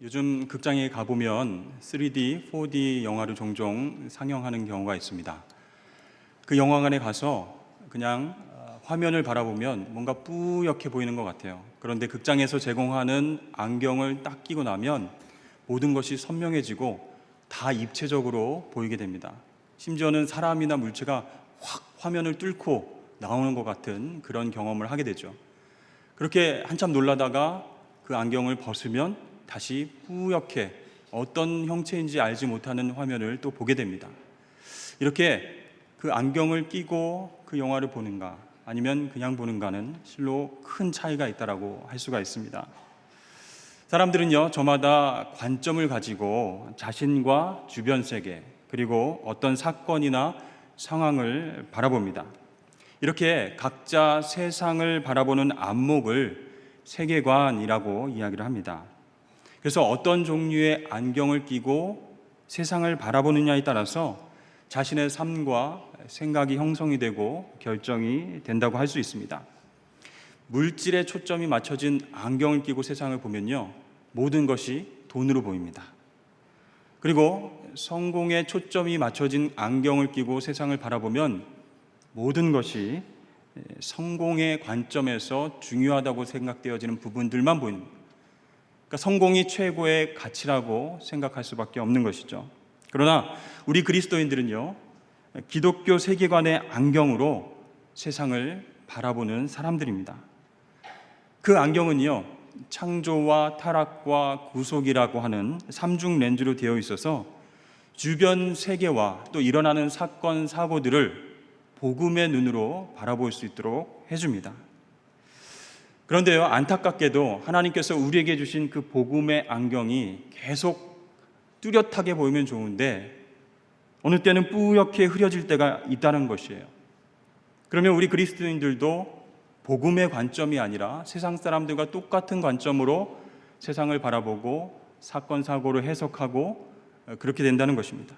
요즘 극장에 가보면 3D, 4D 영화를 종종 상영하는 경우가 있습니다. 그 영화관에 가서 그냥 화면을 바라보면 뭔가 뿌옇게 보이는 것 같아요. 그런데 극장에서 제공하는 안경을 딱 끼고 나면 모든 것이 선명해지고 다 입체적으로 보이게 됩니다. 심지어는 사람이나 물체가 확 화면을 뚫고 나오는 것 같은 그런 경험을 하게 되죠. 그렇게 한참 놀라다가 그 안경을 벗으면 다시 뿌옇게 어떤 형체인지 알지 못하는 화면을 또 보게 됩니다. 이렇게 그 안경을 끼고 그 영화를 보는가 아니면 그냥 보는가는 실로 큰 차이가 있다고 할 수가 있습니다. 사람들은요, 저마다 관점을 가지고 자신과 주변 세계 그리고 어떤 사건이나 상황을 바라봅니다. 이렇게 각자 세상을 바라보는 안목을 세계관이라고 이야기를 합니다. 그래서 어떤 종류의 안경을 끼고 세상을 바라보느냐에 따라서 자신의 삶과 생각이 형성이 되고 결정이 된다고 할 수 있습니다. 물질에 초점이 맞춰진 안경을 끼고 세상을 보면요, 모든 것이 돈으로 보입니다. 그리고 성공에 초점이 맞춰진 안경을 끼고 세상을 바라보면 모든 것이 성공의 관점에서 중요하다고 생각되어지는 부분들만 보입니다. 그러니까 성공이 최고의 가치라고 생각할 수밖에 없는 것이죠. 그러나 우리 그리스도인들은요, 기독교 세계관의 안경으로 세상을 바라보는 사람들입니다. 그 안경은요, 창조와 타락과 구속이라고 하는 삼중 렌즈로 되어 있어서 주변 세계와 또 일어나는 사건, 사고들을 복음의 눈으로 바라볼 수 있도록 해줍니다. 그런데요, 안타깝게도 하나님께서 우리에게 주신 그 복음의 안경이 계속 뚜렷하게 보이면 좋은데 어느 때는 뿌옇게 흐려질 때가 있다는 것이에요. 그러면 우리 그리스도인들도 복음의 관점이 아니라 세상 사람들과 똑같은 관점으로 세상을 바라보고 사건, 사고를 해석하고 그렇게 된다는 것입니다.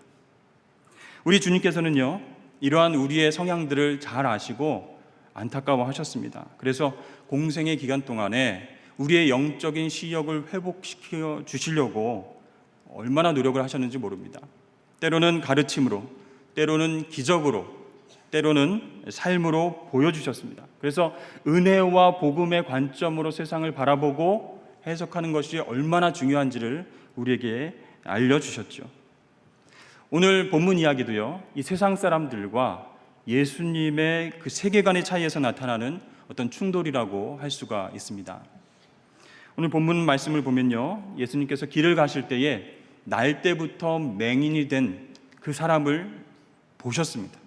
우리 주님께서는요, 이러한 우리의 성향들을 잘 아시고 안타까워하셨습니다. 그래서 공생의 기간 동안에 우리의 영적인 시력을 회복시켜 주시려고 얼마나 노력을 하셨는지 모릅니다. 때로는 가르침으로, 때로는 기적으로, 때로는 삶으로 보여주셨습니다. 그래서 은혜와 복음의 관점으로 세상을 바라보고 해석하는 것이 얼마나 중요한지를 우리에게 알려주셨죠. 오늘 본문 이야기도요, 이 세상 사람들과 예수님의 그 세계관의 차이에서 나타나는 어떤 충돌이라고 할 수가 있습니다. 오늘 본문 말씀을 보면요, 예수님께서 길을 가실 때에 날 때부터 맹인이 된 그 사람을 보셨습니다.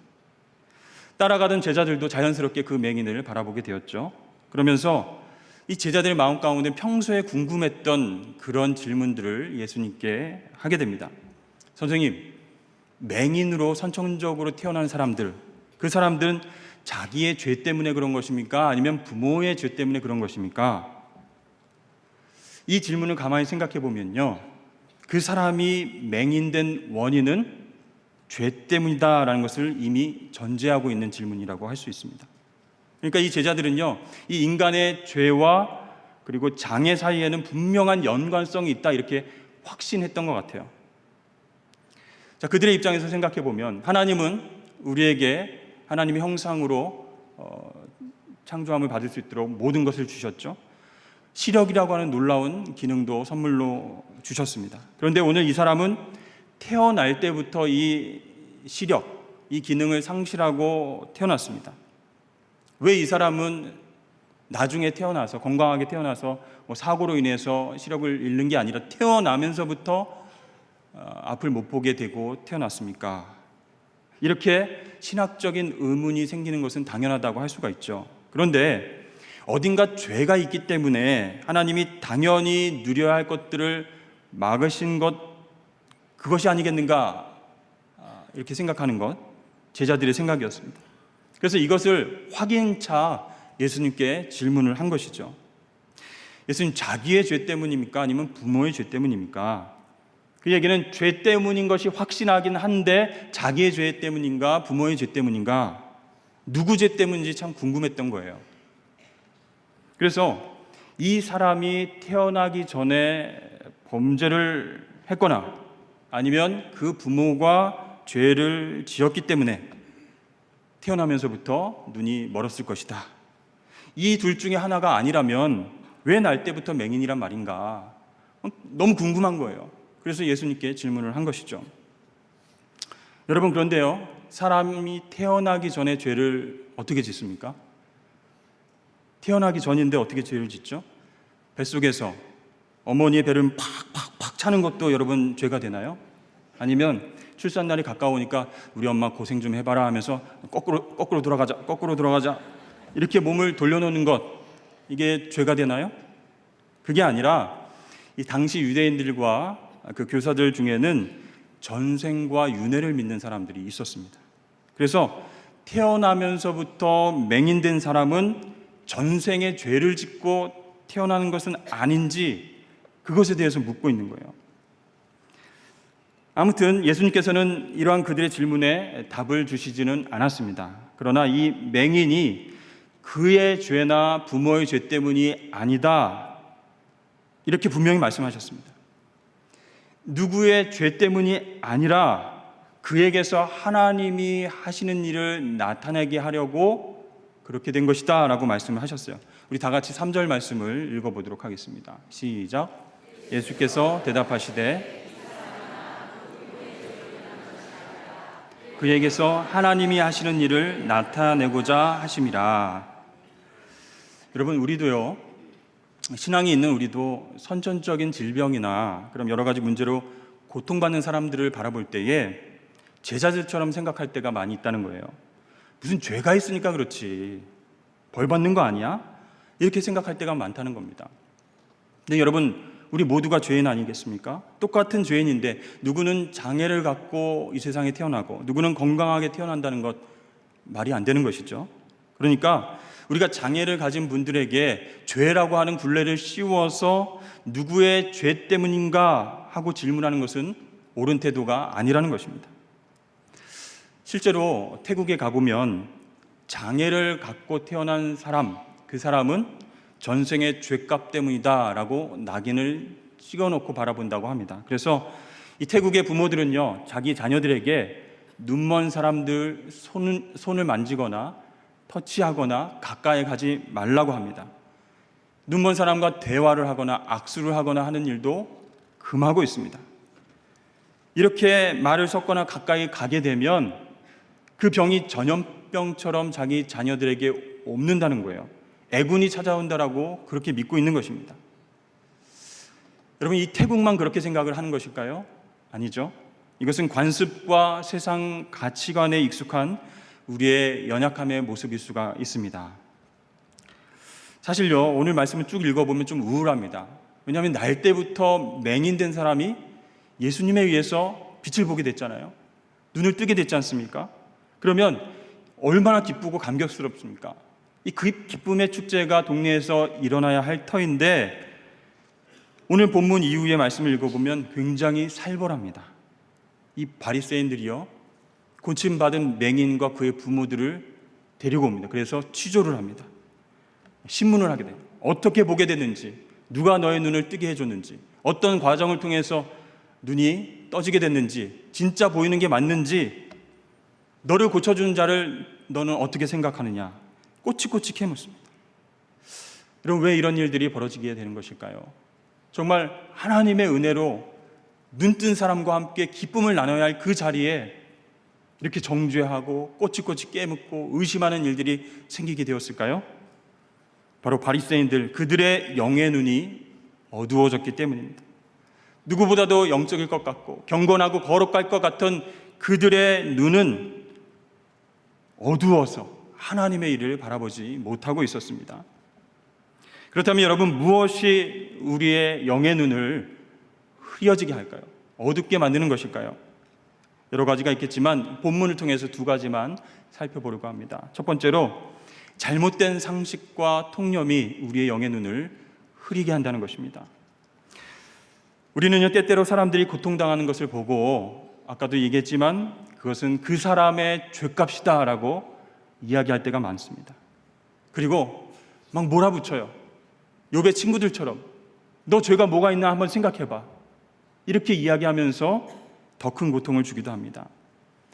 따라가던 제자들도 자연스럽게 그 맹인을 바라보게 되었죠. 그러면서 이 제자들의 마음 가운데 평소에 궁금했던 그런 질문들을 예수님께 하게 됩니다. 선생님, 맹인으로 선천적으로 태어난 사람들, 그 사람들은 자기의 죄 때문에 그런 것입니까? 아니면 부모의 죄 때문에 그런 것입니까? 이 질문을 가만히 생각해 보면요, 그 사람이 맹인된 원인은 죄 때문이다라는 것을 이미 전제하고 있는 질문이라고 할 수 있습니다. 그러니까 이 제자들은요, 이 인간의 죄와 그리고 장애 사이에는 분명한 연관성이 있다, 이렇게 확신했던 것 같아요. 자, 그들의 입장에서 생각해 보면 하나님은 우리에게 하나님의 형상으로 창조함을 받을 수 있도록 모든 것을 주셨죠. 시력이라고 하는 놀라운 기능도 선물로 주셨습니다. 그런데 오늘 이 사람은 태어날 때부터 이 시력, 이 기능을 상실하고 태어났습니다. 왜 이 사람은 나중에 태어나서 건강하게 태어나서 사고로 인해서 시력을 잃는 게 아니라 태어나면서부터 앞을 못 보게 되고 태어났습니까? 이렇게 신학적인 의문이 생기는 것은 당연하다고 할 수가 있죠. 그런데 어딘가 죄가 있기 때문에 하나님이 당연히 누려야 할 것들을 막으신 것, 그것이 아니겠는가, 이렇게 생각하는 것, 제자들의 생각이었습니다. 그래서 이것을 확인차 예수님께 질문을 한 것이죠. 예수님, 자기의 죄 때문입니까? 아니면 부모의 죄 때문입니까? 그 얘기는 죄 때문인 것이 확신하긴 한데 자기의 죄 때문인가 부모의 죄 때문인가, 누구 죄 때문인지 참 궁금했던 거예요. 그래서 이 사람이 태어나기 전에 범죄를 했거나 아니면 그 부모가 죄를 지었기 때문에 태어나면서부터 눈이 멀었을 것이다. 이 둘 중에 하나가 아니라면 왜 날 때부터 맹인이란 말인가? 너무 궁금한 거예요. 그래서 예수님께 질문을 한 것이죠. 여러분, 그런데요, 사람이 태어나기 전에 죄를 어떻게 짓습니까? 태어나기 전인데 어떻게 죄를 짓죠? 뱃속에서 어머니의 배를 팍팍팍 차는 것도 여러분 죄가 되나요? 아니면 출산날이 가까우니까 우리 엄마 고생 좀 해봐라 하면서 거꾸로 돌아가자 이렇게 몸을 돌려놓는 것, 이게 죄가 되나요? 그게 아니라 이 당시 유대인들과 그 교사들 중에는 전생과 윤회를 믿는 사람들이 있었습니다. 그래서 태어나면서부터 맹인된 사람은 전생에 죄를 짓고 태어나는 것은 아닌지 그것에 대해서 묻고 있는 거예요. 아무튼 예수님께서는 이러한 그들의 질문에 답을 주시지는 않았습니다. 그러나 이 맹인이 그의 죄나 부모의 죄 때문이 아니다, 이렇게 분명히 말씀하셨습니다. 누구의 죄 때문이 아니라 그에게서 하나님이 하시는 일을 나타내게 하려고 그렇게 된 것이다 라고 말씀을 하셨어요. 우리 다 같이 3절 말씀을 읽어보도록 하겠습니다. 시작. 예수께서 대답하시되 그에게서 하나님이 하시는 일을 나타내고자 하심이라. 여러분, 우리도요, 신앙이 있는 우리도 선천적인 질병이나 그럼 여러 가지 문제로 고통받는 사람들을 바라볼 때에 제자들처럼 생각할 때가 많이 있다는 거예요. 무슨 죄가 있으니까 그렇지, 벌 받는 거 아니야? 이렇게 생각할 때가 많다는 겁니다. 근데 여러분, 우리 모두가 죄인 아니겠습니까? 똑같은 죄인인데 누구는 장애를 갖고 이 세상에 태어나고 누구는 건강하게 태어난다는 것, 말이 안 되는 것이죠. 그러니까 우리가 장애를 가진 분들에게 죄라고 하는 굴레를 씌워서 누구의 죄 때문인가 하고 질문하는 것은 옳은 태도가 아니라는 것입니다. 실제로 태국에 가보면 장애를 갖고 태어난 사람, 그 사람은 전생의 죄값 때문이다 라고 낙인을 찍어놓고 바라본다고 합니다. 그래서 이 태국의 부모들은요, 자기 자녀들에게 눈먼 사람들 손을 만지거나 터치하거나 가까이 가지 말라고 합니다. 눈먼 사람과 대화를 하거나 악수를 하거나 하는 일도 금하고 있습니다. 이렇게 말을 섞거나 가까이 가게 되면 그 병이 전염병처럼 자기 자녀들에게 옮는다는 거예요. 애군이 찾아온다라고 그렇게 믿고 있는 것입니다. 여러분, 이 태국만 그렇게 생각을 하는 것일까요? 아니죠. 이것은 관습과 세상 가치관에 익숙한 우리의 연약함의 모습일 수가 있습니다. 사실요, 오늘 말씀을 쭉 읽어보면 좀 우울합니다. 왜냐하면 날 때부터 맹인된 사람이 예수님에 의해서 빛을 보게 됐잖아요. 눈을 뜨게 됐지 않습니까? 그러면 얼마나 기쁘고 감격스럽습니까? 이 기쁨의 축제가 동네에서 일어나야 할 터인데 오늘 본문 이후의 말씀을 읽어보면 굉장히 살벌합니다. 이 바리새인들이요, 고침받은 맹인과 그의 부모들을 데리고 옵니다. 그래서 취조를 합니다. 신문을 하게 돼요. 어떻게 보게 됐는지, 누가 너의 눈을 뜨게 해줬는지, 어떤 과정을 통해서 눈이 떠지게 됐는지, 진짜 보이는 게 맞는지, 너를 고쳐주는 자를 너는 어떻게 생각하느냐, 꼬치꼬치 캐묻습니다. 여러분, 왜 이런 일들이 벌어지게 되는 것일까요? 정말 하나님의 은혜로 눈뜬 사람과 함께 기쁨을 나눠야 할 그 자리에 이렇게 정죄하고 꼬치꼬치 깨묻고 의심하는 일들이 생기게 되었을까요? 바로 바리새인들, 그들의 영의 눈이 어두워졌기 때문입니다. 누구보다도 영적일 것 같고 경건하고 거룩할 것 같은 그들의 눈은 어두워서 하나님의 일을 바라보지 못하고 있었습니다. 그렇다면 여러분, 무엇이 우리의 영의 눈을 흐려지게 할까요? 어둡게 만드는 것일까요? 여러 가지가 있겠지만 본문을 통해서 두 가지만 살펴보려고 합니다. 첫 번째로, 잘못된 상식과 통념이 우리의 영의 눈을 흐리게 한다는 것입니다. 우리는요, 때때로 사람들이 고통당하는 것을 보고 아까도 얘기했지만 그것은 그 사람의 죄값이다 라고 이야기할 때가 많습니다. 그리고 막 몰아붙여요. 욥의 친구들처럼 너 죄가 뭐가 있나 한번 생각해봐. 이렇게 이야기하면서 더 큰 고통을 주기도 합니다.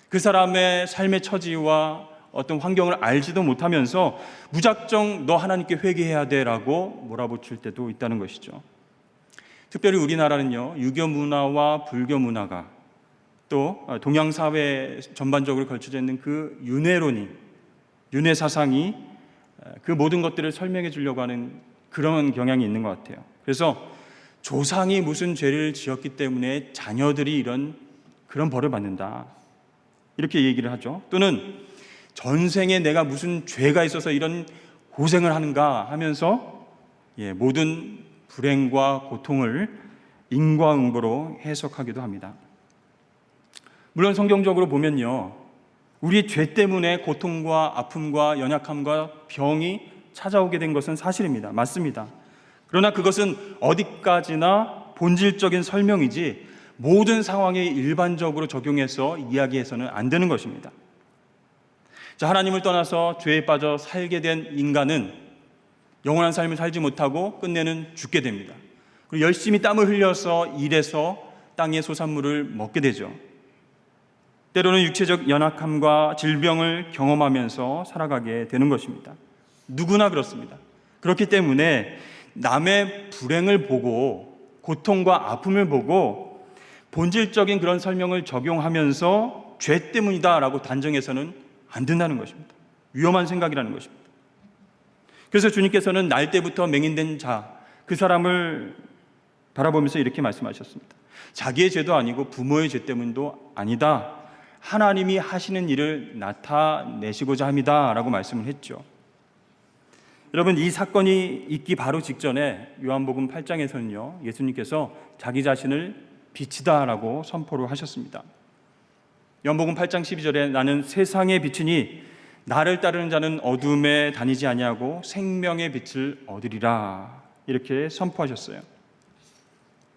그 사람의 삶의 처지와 어떤 환경을 알지도 못하면서 무작정 너 하나님께 회개해야 돼라고 몰아붙일 때도 있다는 것이죠. 특별히 우리나라는요, 유교 문화와 불교 문화가 또 동양 사회 전반적으로 걸쳐져 있는 그 윤회론이, 윤회 사상이 그 모든 것들을 설명해 주려고 하는 그런 경향이 있는 것 같아요. 그래서 조상이 무슨 죄를 지었기 때문에 자녀들이 그런 벌을 받는다, 이렇게 얘기를 하죠. 또는 전생에 내가 무슨 죄가 있어서 이런 고생을 하는가 하면서 모든 불행과 고통을 인과응보로 해석하기도 합니다. 물론 성경적으로 보면요, 우리 죄 때문에 고통과 아픔과 연약함과 병이 찾아오게 된 것은 사실입니다. 맞습니다. 그러나 그것은 어디까지나 본질적인 설명이지 모든 상황에 일반적으로 적용해서 이야기해서는 안 되는 것입니다. 자, 하나님을 떠나서 죄에 빠져 살게 된 인간은 영원한 삶을 살지 못하고 끝내는 죽게 됩니다. 그리고 열심히 땀을 흘려서 일해서 땅의 소산물을 먹게 되죠. 때로는 육체적 연약함과 질병을 경험하면서 살아가게 되는 것입니다. 누구나 그렇습니다. 그렇기 때문에 남의 불행을 보고 고통과 아픔을 보고 본질적인 그런 설명을 적용하면서 죄 때문이다라고 단정해서는 안 된다는 것입니다. 위험한 생각이라는 것입니다. 그래서 주님께서는 날 때부터 맹인된 자, 그 사람을 바라보면서 이렇게 말씀하셨습니다. 자기의 죄도 아니고 부모의 죄 때문도 아니다, 하나님이 하시는 일을 나타내시고자 합니다 라고 말씀을 했죠. 여러분, 이 사건이 있기 바로 직전에 요한복음 8장에서는요, 예수님께서 자기 자신을 빛이다 라고 선포를 하셨습니다. 요한복음 8장 12절에 나는 세상의 빛이니 나를 따르는 자는 어둠에 다니지 아니하고 생명의 빛을 얻으리라, 이렇게 선포하셨어요.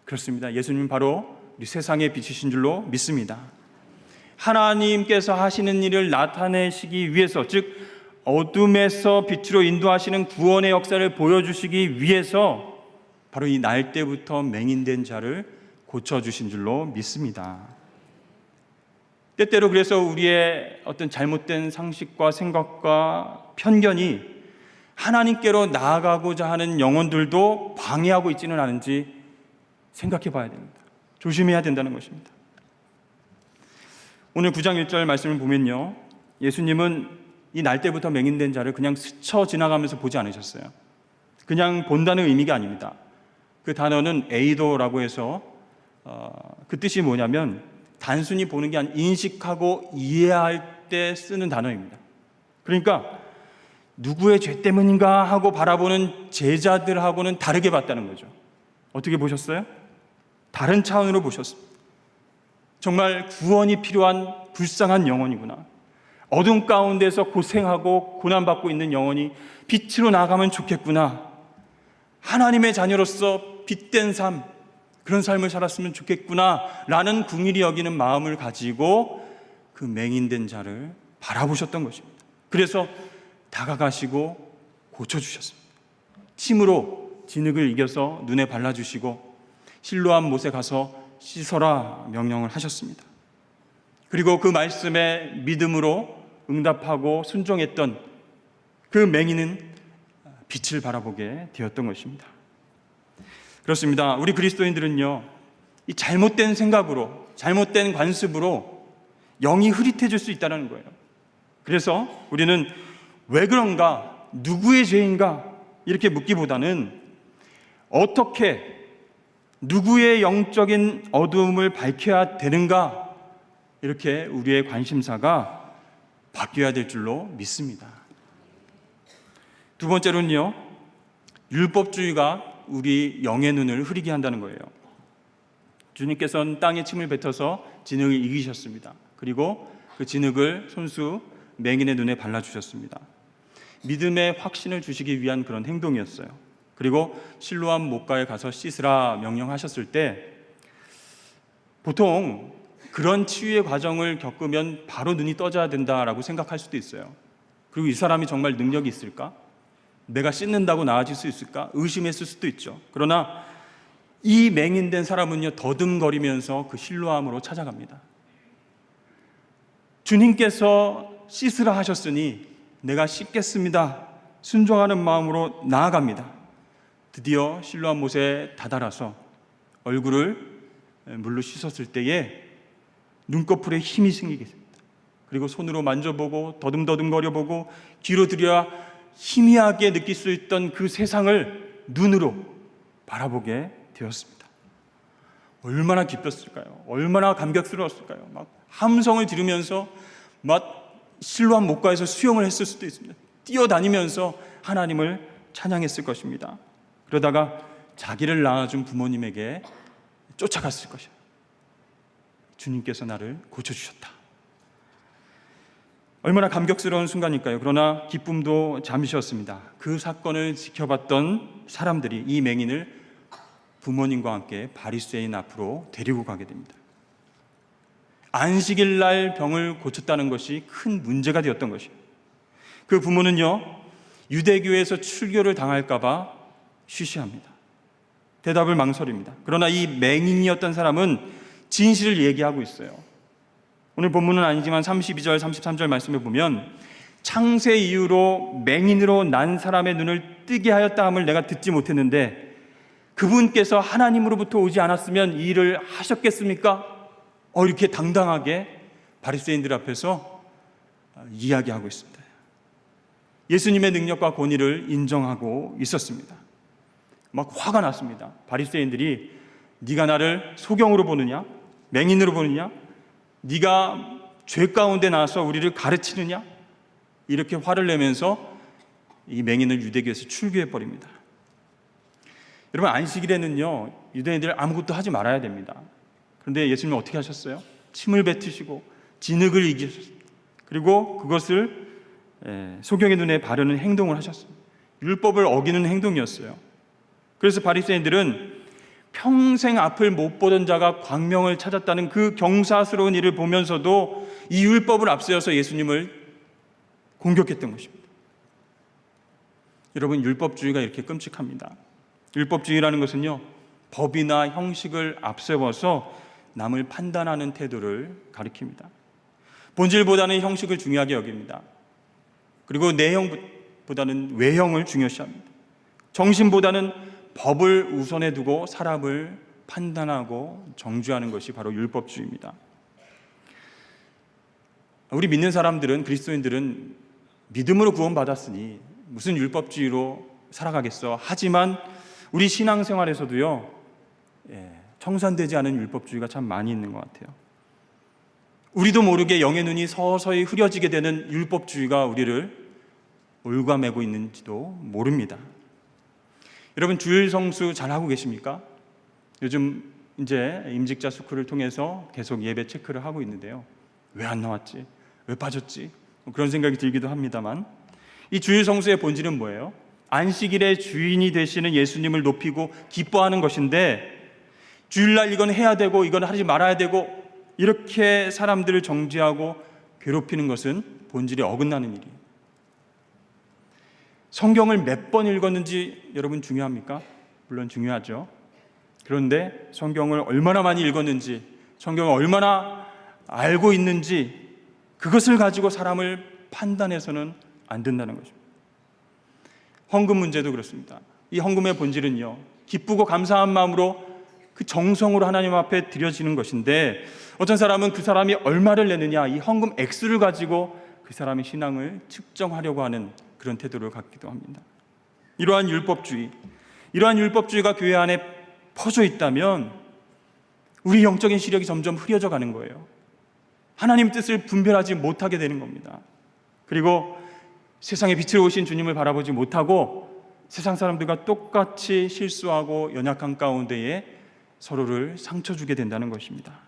그렇습니다. 예수님 바로 우리 세상의 빛이신 줄로 믿습니다. 하나님께서 하시는 일을 나타내시기 위해서, 즉 어둠에서 빛으로 인도하시는 구원의 역사를 보여주시기 위해서 바로 이 날 때부터 맹인된 자를 고쳐주신 줄로 믿습니다. 때때로 그래서 우리의 어떤 잘못된 상식과 생각과 편견이 하나님께로 나아가고자 하는 영혼들도 방해하고 있지는 않은지 생각해 봐야 됩니다. 조심해야 된다는 것입니다. 오늘 9장 1절 말씀을 보면요, 예수님은 이 날 때부터 맹인된 자를 그냥 스쳐 지나가면서 보지 않으셨어요. 그냥 본다는 의미가 아닙니다. 그 단어는 에이도라고 해서 그 뜻이 뭐냐면 단순히 보는 게 아니라 인식하고 이해할 때 쓰는 단어입니다. 그러니까 누구의 죄 때문인가 하고 바라보는 제자들하고는 다르게 봤다는 거죠. 어떻게 보셨어요? 다른 차원으로 보셨습니다. 정말 구원이 필요한 불쌍한 영혼이구나, 어둠 가운데서 고생하고 고난받고 있는 영혼이 빛으로 나가면 좋겠구나, 하나님의 자녀로서 빛된 삶, 그런 삶을 살았으면 좋겠구나 라는 긍휼히 여기는 마음을 가지고 그 맹인된 자를 바라보셨던 것입니다. 그래서 다가가시고 고쳐주셨습니다. 침으로 진흙을 이겨서 눈에 발라주시고 실로암 못에 가서 씻어라 명령을 하셨습니다. 그리고 그 말씀에 믿음으로 응답하고 순종했던 그 맹인은 빛을 바라보게 되었던 것입니다. 그렇습니다. 우리 그리스도인들은요, 이 잘못된 생각으로, 잘못된 관습으로 영이 흐릿해질 수 있다는 거예요. 그래서 우리는 왜 그런가, 누구의 죄인가 이렇게 묻기보다는 어떻게 누구의 영적인 어두움을 밝혀야 되는가, 이렇게 우리의 관심사가 바뀌어야 될 줄로 믿습니다. 두 번째로는요, 율법주의가 우리 영의 눈을 흐리게 한다는 거예요. 주님께서는 땅에 침을 뱉어서 진흙을 이기셨습니다. 그리고 그 진흙을 손수 맹인의 눈에 발라주셨습니다. 믿음의 확신을 주시기 위한 그런 행동이었어요. 그리고 실로암 못가에 가서 씻으라 명령하셨을 때 보통 그런 치유의 과정을 겪으면 바로 눈이 떠져야 된다라고 생각할 수도 있어요. 그리고 이 사람이 정말 능력이 있을까? 내가 씻는다고 나아질 수 있을까? 의심했을 수도 있죠. 그러나 이 맹인된 사람은요, 더듬거리면서 그 실로암으로 찾아갑니다. 주님께서 씻으라 하셨으니 내가 씻겠습니다. 순종하는 마음으로 나아갑니다. 드디어 실로암 못에 다다라서 얼굴을 물로 씻었을 때에 눈꺼풀에 힘이 생기게 됩니다. 그리고 손으로 만져보고 더듬더듬거려보고 뒤로 들여 희미하게 느낄 수 있던 그 세상을 눈으로 바라보게 되었습니다. 얼마나 기뻤을까요? 얼마나 감격스러웠을까요? 막 함성을 지르면서 막 실로암 못가에서 수영을 했을 수도 있습니다. 뛰어다니면서 하나님을 찬양했을 것입니다. 그러다가 자기를 낳아준 부모님에게 쫓아갔을 것이에요. 주님께서 나를 고쳐주셨다. 얼마나 감격스러운 순간일까요? 그러나 기쁨도 잠시였습니다. 그 사건을 지켜봤던 사람들이 이 맹인을 부모님과 함께 바리새인 앞으로 데리고 가게 됩니다. 안식일 날 병을 고쳤다는 것이 큰 문제가 되었던 것이에요. 그 부모는요, 유대교에서 출교를 당할까 봐 쉬쉬합니다. 대답을 망설입니다. 그러나 이 맹인이었던 사람은 진실을 얘기하고 있어요. 오늘 본문은 아니지만 32절, 33절 말씀을 보면 창세 이후로 맹인으로 난 사람의 눈을 뜨게 하였다 함을 내가 듣지 못했는데 그분께서 하나님으로부터 오지 않았으면 이 일을 하셨겠습니까? 이렇게 당당하게 바리새인들 앞에서 이야기하고 있습니다. 예수님의 능력과 권위를 인정하고 있었습니다. 막 화가 났습니다. 바리새인들이 네가 나를 소경으로 보느냐? 맹인으로 보느냐? 네가 죄 가운데 나와서 우리를 가르치느냐? 이렇게 화를 내면서 이 맹인을 유대교에서 출교해 버립니다. 여러분, 안식일에는요, 유대인들 아무것도 하지 말아야 됩니다. 그런데 예수님은 어떻게 하셨어요? 침을 뱉으시고 진흙을 이기셨습니다. 그리고 그것을 소경의 눈에 바르는 행동을 하셨습니다. 율법을 어기는 행동이었어요. 그래서 바리새인들은 평생 앞을 못 보던 자가 광명을 찾았다는 그 경사스러운 일을 보면서도 이 율법을 앞세워서 예수님을 공격했던 것입니다. 여러분, 율법주의가 이렇게 끔찍합니다. 율법주의라는 것은요, 법이나 형식을 앞세워서 남을 판단하는 태도를 가리킵니다. 본질보다는 형식을 중요하게 여깁니다. 그리고 내용보다는 외형을 중요시합니다. 정신보다는 법을 우선에 두고 사람을 판단하고 정죄하는 것이 바로 율법주의입니다. 우리 믿는 사람들은, 그리스도인들은 믿음으로 구원받았으니 무슨 율법주의로 살아가겠어. 하지만 우리 신앙생활에서도요, 청산되지 않은 율법주의가 참 많이 있는 것 같아요. 우리도 모르게 영의 눈이 서서히 흐려지게 되는 율법주의가 우리를 올가매고 있는지도 모릅니다. 여러분, 주일 성수 잘 하고 계십니까? 요즘 이제 임직자 스쿨을 통해서 계속 예배 체크를 하고 있는데요. 왜 안 나왔지? 왜 빠졌지? 그런 생각이 들기도 합니다만, 이 주일 성수의 본질은 뭐예요? 안식일의 주인이 되시는 예수님을 높이고 기뻐하는 것인데, 주일날 이건 해야 되고 이건 하지 말아야 되고 이렇게 사람들을 정죄하고 괴롭히는 것은 본질에 어긋나는 일이에요. 성경을 몇 번 읽었는지 여러분 중요합니까? 물론 중요하죠. 그런데 성경을 얼마나 많이 읽었는지, 성경을 얼마나 알고 있는지, 그것을 가지고 사람을 판단해서는 안 된다는 것입니다. 헌금 문제도 그렇습니다. 이 헌금의 본질은요, 기쁘고 감사한 마음으로 그 정성으로 하나님 앞에 드려지는 것인데, 어떤 사람은 그 사람이 얼마를 내느냐, 이 헌금 액수를 가지고 그 사람의 신앙을 측정하려고 하는 그런 태도를 갖기도 합니다. 이러한 율법주의가 교회 안에 퍼져 있다면 우리 영적인 시력이 점점 흐려져 가는 거예요. 하나님 뜻을 분별하지 못하게 되는 겁니다. 그리고 세상에 빛으로 오신 주님을 바라보지 못하고 세상 사람들과 똑같이 실수하고 연약한 가운데에 서로를 상처 주게 된다는 것입니다.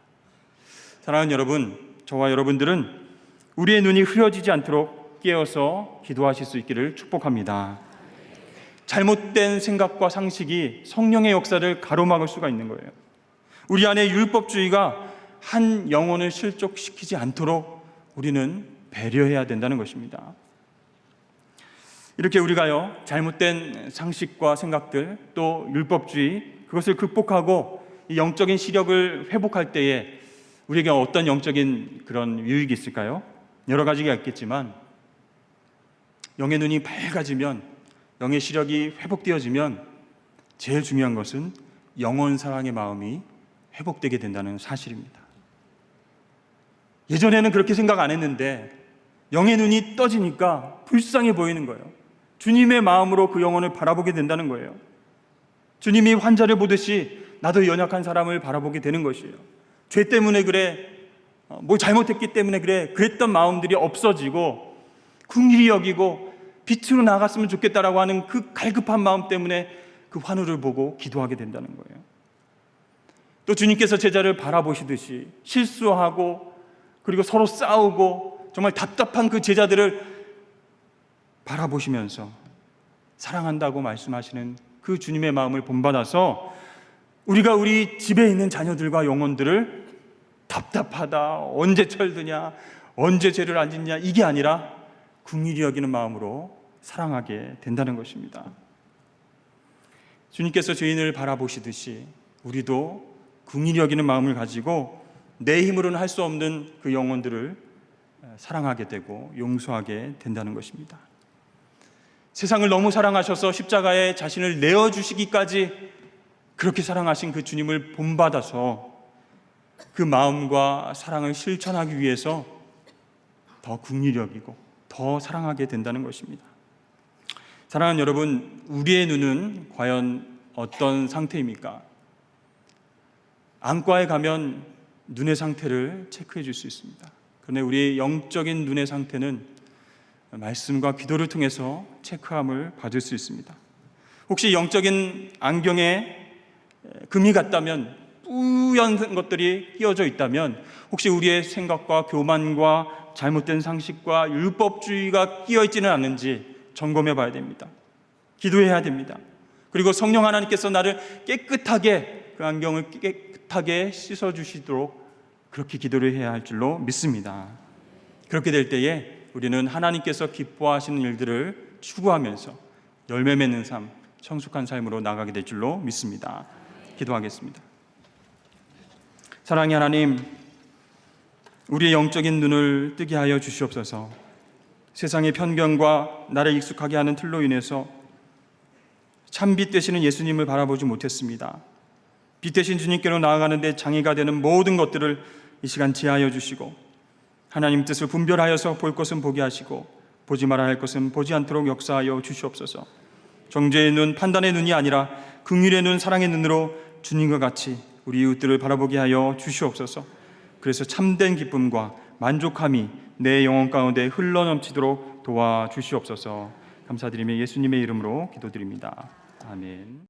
사랑하는 여러분, 저와 여러분들은 우리의 눈이 흐려지지 않도록 깨어서 기도하실 수 있기를 축복합니다. 잘못된 생각과 상식이 성령의 역사를 가로막을 수가 있는 거예요. 우리 안에 율법주의가 한 영혼을 실족시키지 않도록 우리는 배려해야 된다는 것입니다. 이렇게 우리가요, 잘못된 상식과 생각들, 또 율법주의, 그것을 극복하고 이 영적인 시력을 회복할 때에 우리에게 어떤 영적인 그런 유익이 있을까요? 여러 가지가 있겠지만 영의 눈이 밝아지면, 영의 시력이 회복되어지면 제일 중요한 것은 영원 사랑의 마음이 회복되게 된다는 사실입니다. 예전에는 그렇게 생각 안 했는데 영의 눈이 떠지니까 불쌍해 보이는 거예요. 주님의 마음으로 그 영혼을 바라보게 된다는 거예요. 주님이 환자를 보듯이 나도 연약한 사람을 바라보게 되는 것이에요. 죄 때문에 그래, 뭘 잘못했기 때문에 그래, 그랬던 마음들이 없어지고 긍휼히 여기고 빛으로 나갔으면 좋겠다라고 하는 그 갈급한 마음 때문에 그 환우를 보고 기도하게 된다는 거예요. 또 주님께서 제자를 바라보시듯이 실수하고 그리고 서로 싸우고 정말 답답한 그 제자들을 바라보시면서 사랑한다고 말씀하시는 그 주님의 마음을 본받아서 우리가 우리 집에 있는 자녀들과 영혼들을 답답하다, 언제 철드냐, 언제 죄를 안 짓냐, 이게 아니라 긍휼히 여기는 마음으로 사랑하게 된다는 것입니다. 주님께서 죄인을 바라보시듯이 우리도 긍휼히 여기는 마음을 가지고 내 힘으로는 할 수 없는 그 영혼들을 사랑하게 되고 용서하게 된다는 것입니다. 세상을 너무 사랑하셔서 십자가에 자신을 내어주시기까지 그렇게 사랑하신 그 주님을 본받아서 그 마음과 사랑을 실천하기 위해서 더 긍휼히 여기고 더 사랑하게 된다는 것입니다. 사랑하는 여러분, 우리의 눈은 과연 어떤 상태입니까? 안과에 가면 눈의 상태를 체크해 줄 수 있습니다. 그런데 우리의 영적인 눈의 상태는 말씀과 기도를 통해서 체크함을 받을 수 있습니다. 혹시 영적인 안경에 금이 갔다면, 뿌연 것들이 끼어져 있다면 혹시 우리의 생각과 교만과 잘못된 상식과 율법주의가 끼어 있지는 않는지 점검해 봐야 됩니다. 기도해야 됩니다. 그리고 성령 하나님께서 나를 깨끗하게, 그 안경을 깨끗하게 씻어주시도록 그렇게 기도를 해야 할 줄로 믿습니다. 그렇게 될 때에 우리는 하나님께서 기뻐하시는 일들을 추구하면서 열매 맺는 삶, 성숙한 삶으로 나가게 될 줄로 믿습니다. 기도하겠습니다. 사랑의 하나님, 우리의 영적인 눈을 뜨게 하여 주시옵소서. 세상의 편견과 나를 익숙하게 하는 틀로 인해서 참빛 되시는 예수님을 바라보지 못했습니다. 빛 되신 주님께로 나아가는데 장애가 되는 모든 것들을 이 시간 지하여 주시고 하나님 뜻을 분별하여서 볼 것은 보게 하시고 보지 말아야 할 것은 보지 않도록 역사하여 주시옵소서. 정죄의 눈, 판단의 눈이 아니라 긍휼의 눈, 사랑의 눈으로 주님과 같이 우리 이웃들을 바라보게 하여 주시옵소서. 그래서 참된 기쁨과 만족함이 내 영혼 가운데 흘러넘치도록 도와주시옵소서. 감사드리며 예수님의 이름으로 기도드립니다. 아멘.